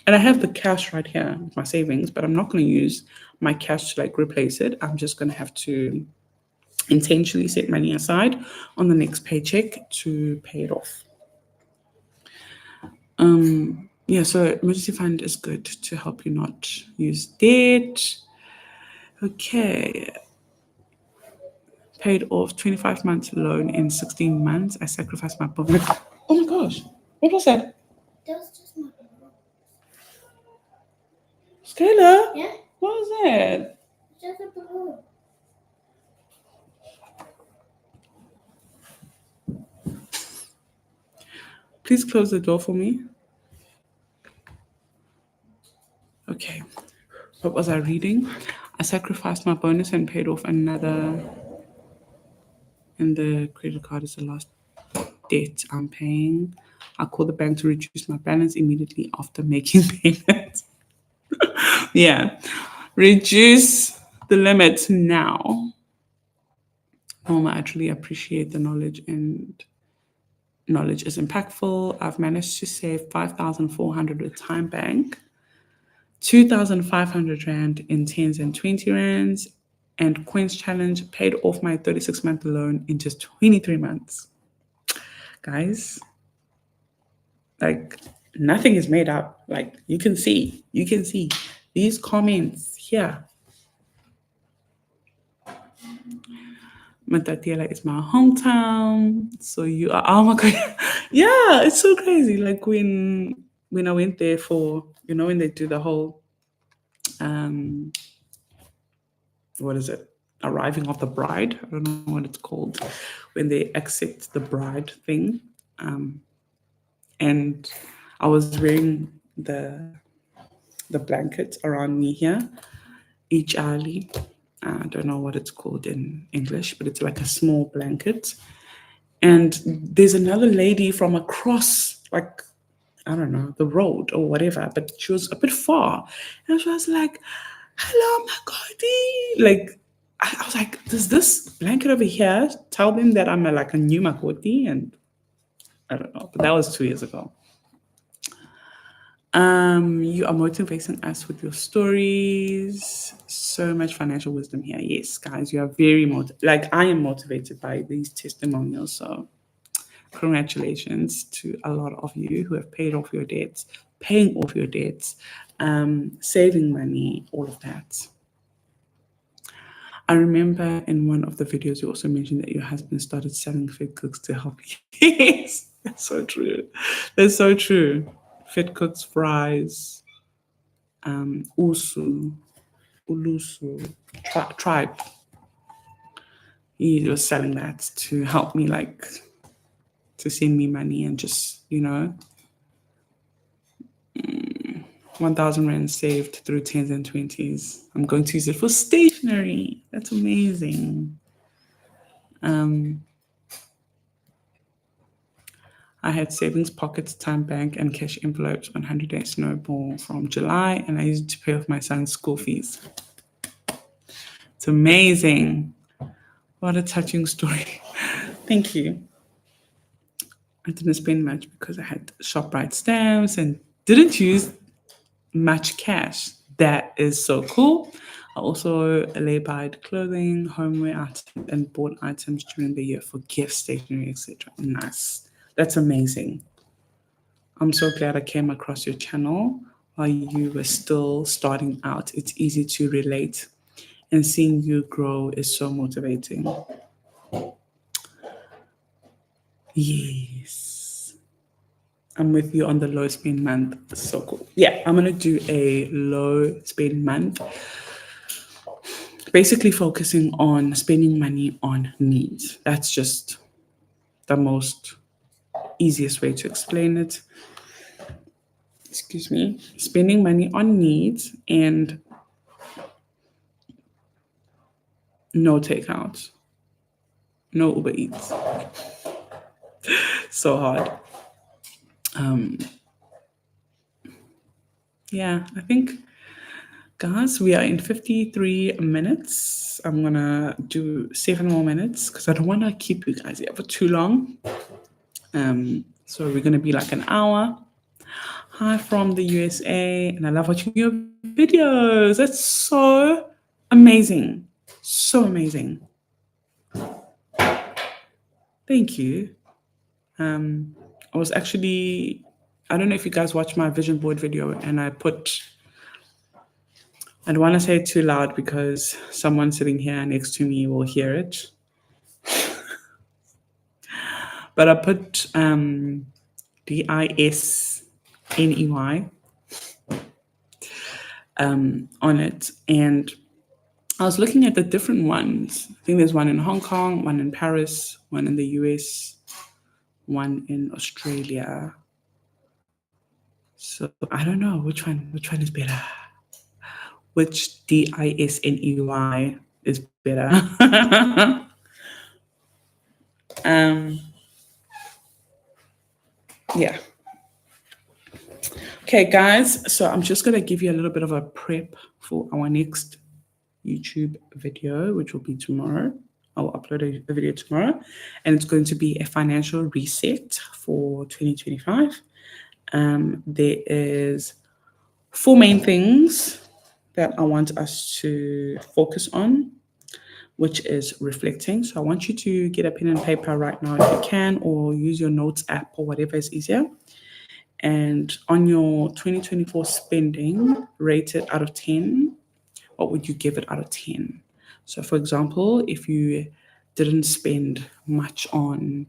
and I have the cash right here with my savings, but I'm not going to use my cash to replace it. I'm just going to have to intentionally set money aside on the next paycheck to pay it off. Yeah, so emergency fund is good to help you not use debt. Okay. Paid off 25 months loan in 16 months. I sacrificed my public. Oh my gosh. What was that? That was just my Skylar? Yeah? What was that? Just a balloon. Please close the door for me. Okay. What was I reading? I sacrificed my bonus and paid off another. And the credit card is the last debt I'm paying. I call the bank to reduce my balance immediately after making payments. Yeah. Reduce the limit now. Norma, I truly appreciate the knowledge, and knowledge is impactful. I've managed to save 5,400 with Time Bank, 2,500 Rand in 10s and 20 Rands, and Coins Challenge paid off my 36-month loan in just 23 months. Guys, like nothing is made up. Like you can see these comments here. Matatiela is my hometown. So you are, oh my God. Yeah, it's so crazy. Like when I went there for, when they do the whole, what is it? Arriving of the bride. I don't know what it's called. When they accept the bride thing. And I was wearing the blanket around me here, each alley. I don't know what it's called in English, but it's like a small blanket. And there's another lady from across, like, I don't know, the road or whatever, but she was a bit far. And she was like, hello, my Makoti. Like, I was like, does this blanket over here tell them that I'm like a new Makoti? And I don't know, but that was 2 years ago. You are motivating us with your stories. So much financial wisdom here. Yes, guys, you are very like I am motivated by these testimonials. So congratulations to a lot of you who have paid off your debts, paying off your debts, saving money, all of that. I remember in one of the videos you also mentioned that your husband started selling fit cooks to help you. Yes, that's so true. That's so true. Fit cooks, fries, usu, ulusu, tribe. He was selling that to help me, like, to send me money and just, 1,000 Rand saved through 10s and 20s. I'm going to use it for stationery. That's amazing. I had savings pockets, Time Bank, and cash envelopes on 100-day snowball from July, and I used it to pay off my son's school fees. It's amazing. What a touching story. Thank you. I didn't spend much because I had ShopRite stamps and didn't use much cash. That is so cool. I also lay-buyed clothing, homeware items, and bought items during the year for gifts, stationery, etc. Nice. That's amazing. I'm so glad I came across your channel while you were still starting out. It's easy to relate, and seeing you grow is so motivating. Yes. I'm with you on the low spend month. It's so cool. Yeah, I'm going to do a low spend month. Basically focusing on spending money on needs. That's just the most easiest way to explain it. Excuse me. Spending money on needs and no takeout. No Uber Eats. So hard. Yeah, I think, guys, we are in 53 minutes. I'm going to do 7 more minutes because I don't want to keep you guys here for too long. So we're going to be like an hour. Hi from the USA, and I love watching your videos. That's so amazing. So amazing. Thank you. I was actually, I don't know if you guys watched my vision board video, and I don't want to say it too loud because someone sitting here next to me will hear it. But I put DISNEY on it, and I was looking at the different ones. I think there's one in Hong Kong, one in Paris, one in the US, one in Australia. So I don't know which one is better. Which DISNEY is better? Yeah. Okay, guys. So I'm just gonna give you a little bit of a prep for our next YouTube video, which will be tomorrow. I'll upload a video tomorrow, and it's going to be a financial reset for 2025. There is four main things that I want us to focus on, which is reflecting. So I want you to get a pen and paper right now if you can, or use your notes app or whatever is easier. And on your 2024 spending, rate it out of 10. What would you give it out of 10? So, for example, if you didn't spend much on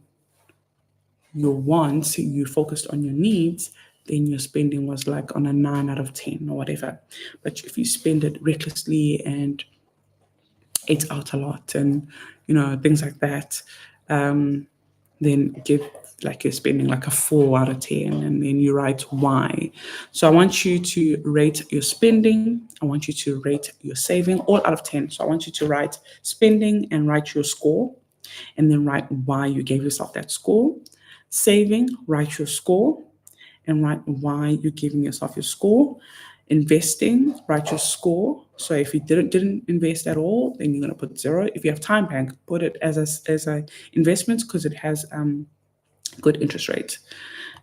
your wants, you focused on your needs, then your spending was like on a 9 out of 10 or whatever. But if you spend it recklessly and ate out a lot and, things like that, then give like you're spending like a 4 out of 10, and then you write why. So I want you to rate your spending. I want you to rate your saving all out of 10. So I want you to write spending and write your score, and then write why you gave yourself that score. Saving, write your score and write why you're giving yourself your score. Investing, write your score. So if you didn't invest at all, then you're gonna put 0. If you have time bank, put it as a investment because it has good interest rate.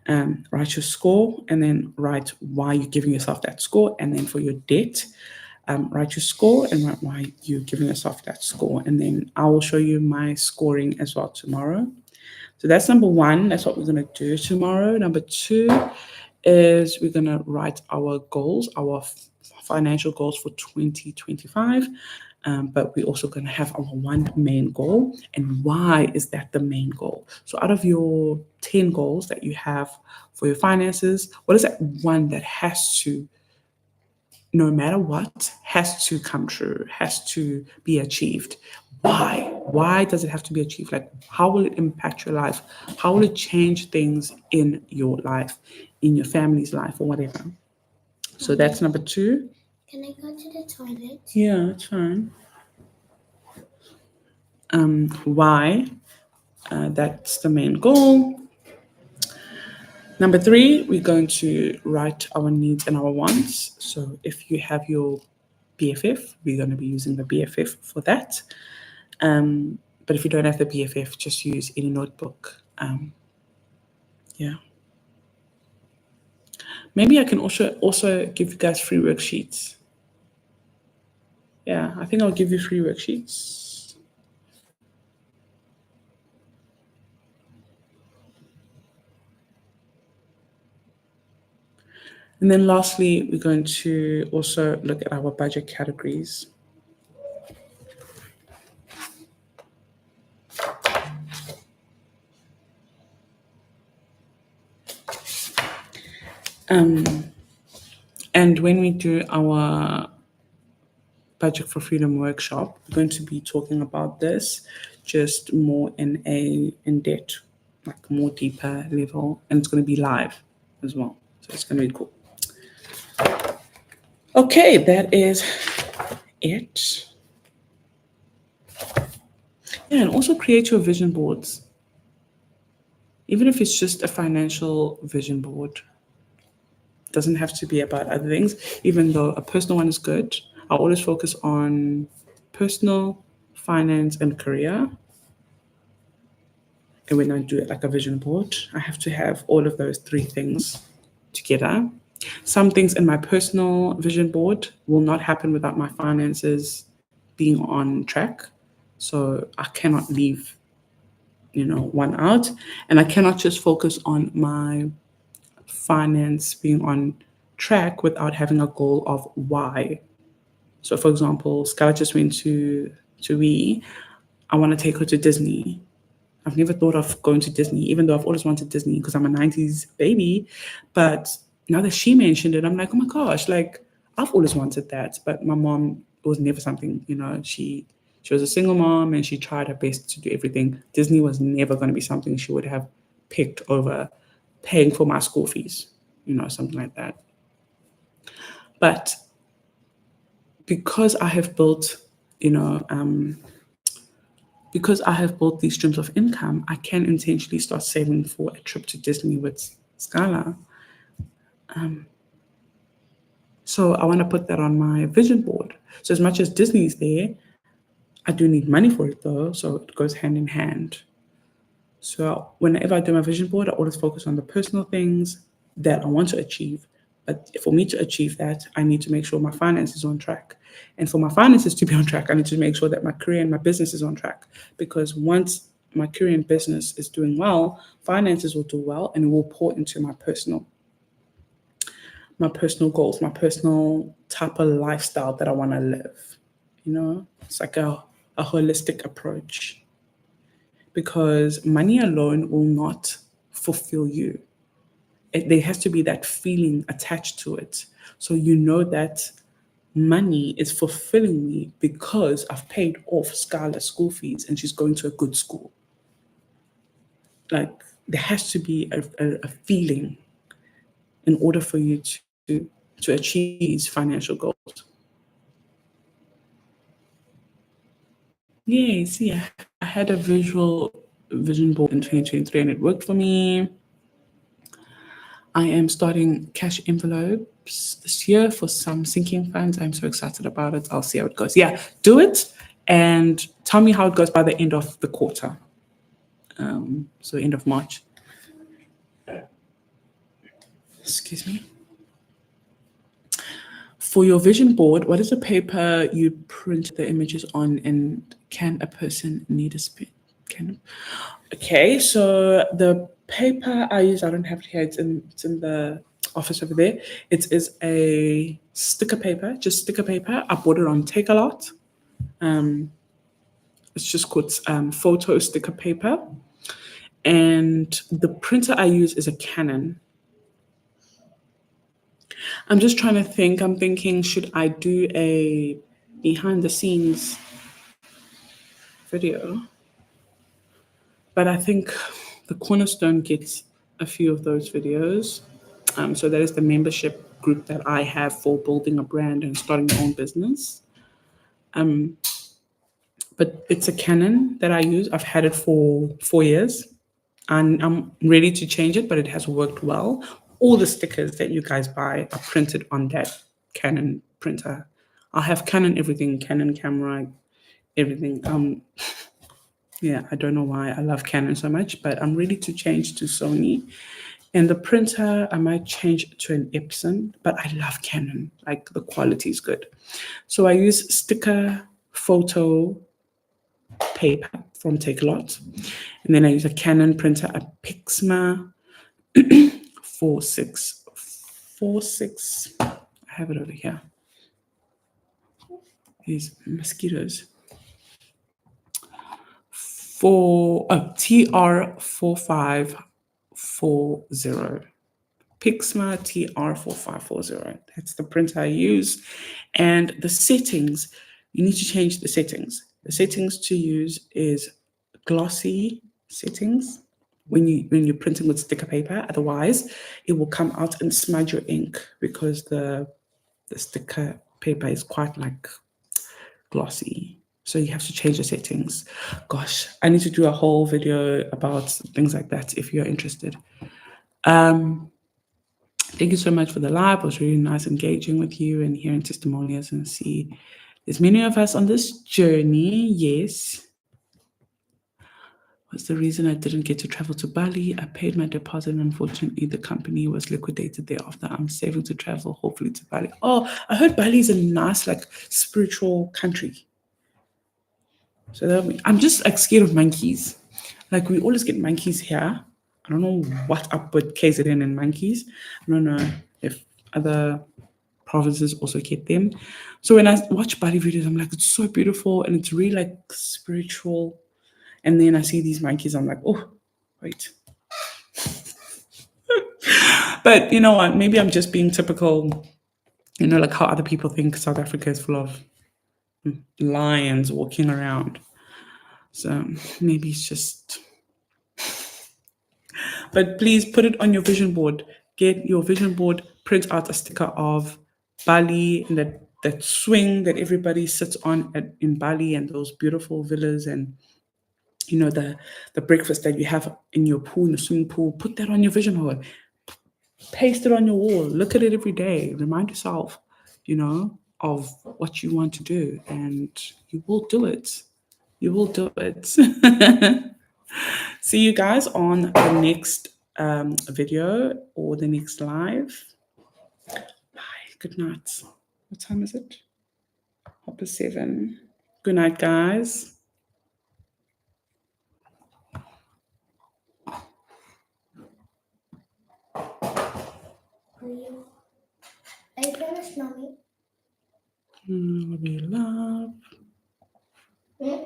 Write your score and then write why you're giving yourself that score. And then for your debt, write your score and write why you're giving yourself that score. And then I will show you my scoring as well tomorrow. So that's number one. That's what we're going to do tomorrow. Number two is we're going to write our goals, our financial goals for 2025. But we're also going to have our one main goal. And why is that the main goal? So out of your 10 goals that you have for your finances, what is that one that has to, no matter what, has to come true, has to be achieved? Why? Why does it have to be achieved? Like, how will it impact your life? How will it change things in your life, in your family's life, or whatever? So that's number two. Can I go to the toilet? Yeah, it's fine. Why? That's the main goal. Number three, we're going to write our needs and our wants. So if you have your BFF, we're going to be using the BFF for that. But if you don't have the BFF, just use any notebook. Yeah. Maybe I can also give you guys free worksheets. Yeah, I think I'll give you free worksheets. And then lastly, we're going to also look at our budget categories. And when we do our Budget for Freedom workshop, we're going to be talking about this just more in depth, like more deeper level, and it's going to be live as well. So it's going to be cool. Okay, that is it. Yeah, and also create your vision boards. Even if it's just a financial vision board, it doesn't have to be about other things, even though a personal one is good. I always focus on personal, finance, and career. And when I do it like a vision board, I have to have all of those three things together. Some things in my personal vision board will not happen without my finances being on track. So I cannot leave, one out. And I cannot just focus on my finance being on track without having a goal of why. So for example, Scarlett just went to we. I want to take her to Disney. I've never thought of going to Disney, even though I've always wanted Disney because I'm a 90s baby. But now that she mentioned it, I'm like, oh my gosh, like I've always wanted that. But my mom, it was never something, she was a single mom and she tried her best to do everything. Disney was never going to be something she would have picked over paying for my school fees, something like that. But because I have built, because I have built these streams of income, I can intentionally start saving for a trip to Disney with Scala. So I want to put that on my vision board. So as much as Disney's there, I I do need money for it though, so it goes hand in hand. So whenever I do my vision board, I always focus on the personal things that I want to achieve. But for me to achieve that, I need to make sure my finance is on track. And for my finances to be on track, I need to make sure that my career and my business is on track. Because once my career and business is doing well, finances will do well and it will pour into my personal goals, my personal type of lifestyle that I want to live. It's like a holistic approach because money alone will not fulfill you. There has to be that feeling attached to it. So that money is fulfilling me because I've paid off Skylar's school fees and she's going to a good school. Like there has to be a feeling in order for you to achieve these financial goals. Yes, yeah. I had a visual vision board in 2023 and it worked for me. I am starting cash envelopes this year for some sinking funds. I'm so excited about it. I'll see how it goes. Yeah, do it and tell me how it goes by the end of the quarter. So end of March. Excuse me. For your vision board, what is the paper you print the images on, and can a person need a spin? Okay, so the paper I use, I don't have it here. It's in the office over there. It is a sticker paper, just sticker paper. I bought it on Take a Lot. It's just called photo sticker paper, and the printer I use is a Canon. I'm just trying to think. I'm thinking, should I do a behind the scenes video? But I think the Cornerstone gets a few of those videos. So that is the membership group that I have for building a brand and starting your own business. But it's a Canon that I use. I've had it for 4 years and I'm ready to change it, but it has worked well. All the stickers that you guys buy are printed on that Canon printer. I have Canon everything, Canon camera, everything. Yeah, I don't know why I love Canon so much, but I'm ready to change to Sony. And the printer, I might change to an Epson, but I love Canon. Like the quality is good. So I use sticker photo paper from Take a Lot. And then I use a Canon printer, a Pixma 4646. I have it over here. These mosquitoes. TR4540. Pixma TR4540. That's the printer I use. And the settings, you need to change the settings. The settings to use is glossy settings when you're printing with sticker paper. Otherwise, it will come out and smudge your ink because the sticker paper is quite like glossy. So you have to change the settings. Gosh, I need to do a whole video about things like that if you're interested. Thank you so much for the live. It was really nice engaging with you and hearing testimonials and see there's many of us on this journey. Yes. What's the reason I didn't get to travel to Bali? I paid my deposit and unfortunately the company was liquidated thereafter. I'm saving to travel, hopefully to Bali. Oh, I heard Bali is a nice, like, spiritual country. So I'm just like scared of monkeys. Like we always get monkeys here. I don't know what's up with KZN and monkeys. I don't know if other provinces also get them. So when I watch Bali videos, I'm like, it's so beautiful and it's really like spiritual. And then I see these monkeys, I'm like, oh, wait. But you know what? Maybe I'm just being typical, like how other people think South Africa is full of lions walking around. So maybe it's just. But please put it on your vision board. Get your vision board, print out a sticker of Bali and that swing that everybody sits on in Bali and those beautiful villas and the breakfast that you have in your pool, in the swimming pool. Put that on your vision board. Paste it on your wall. Look at it every day. Remind yourself, of what you want to do and you will do it. You will do it. See you guys on the next video or the next live. Bye. Good night. What time is it? 7:30. Good night, guys. Are you finished, mommy? We love. Hmm?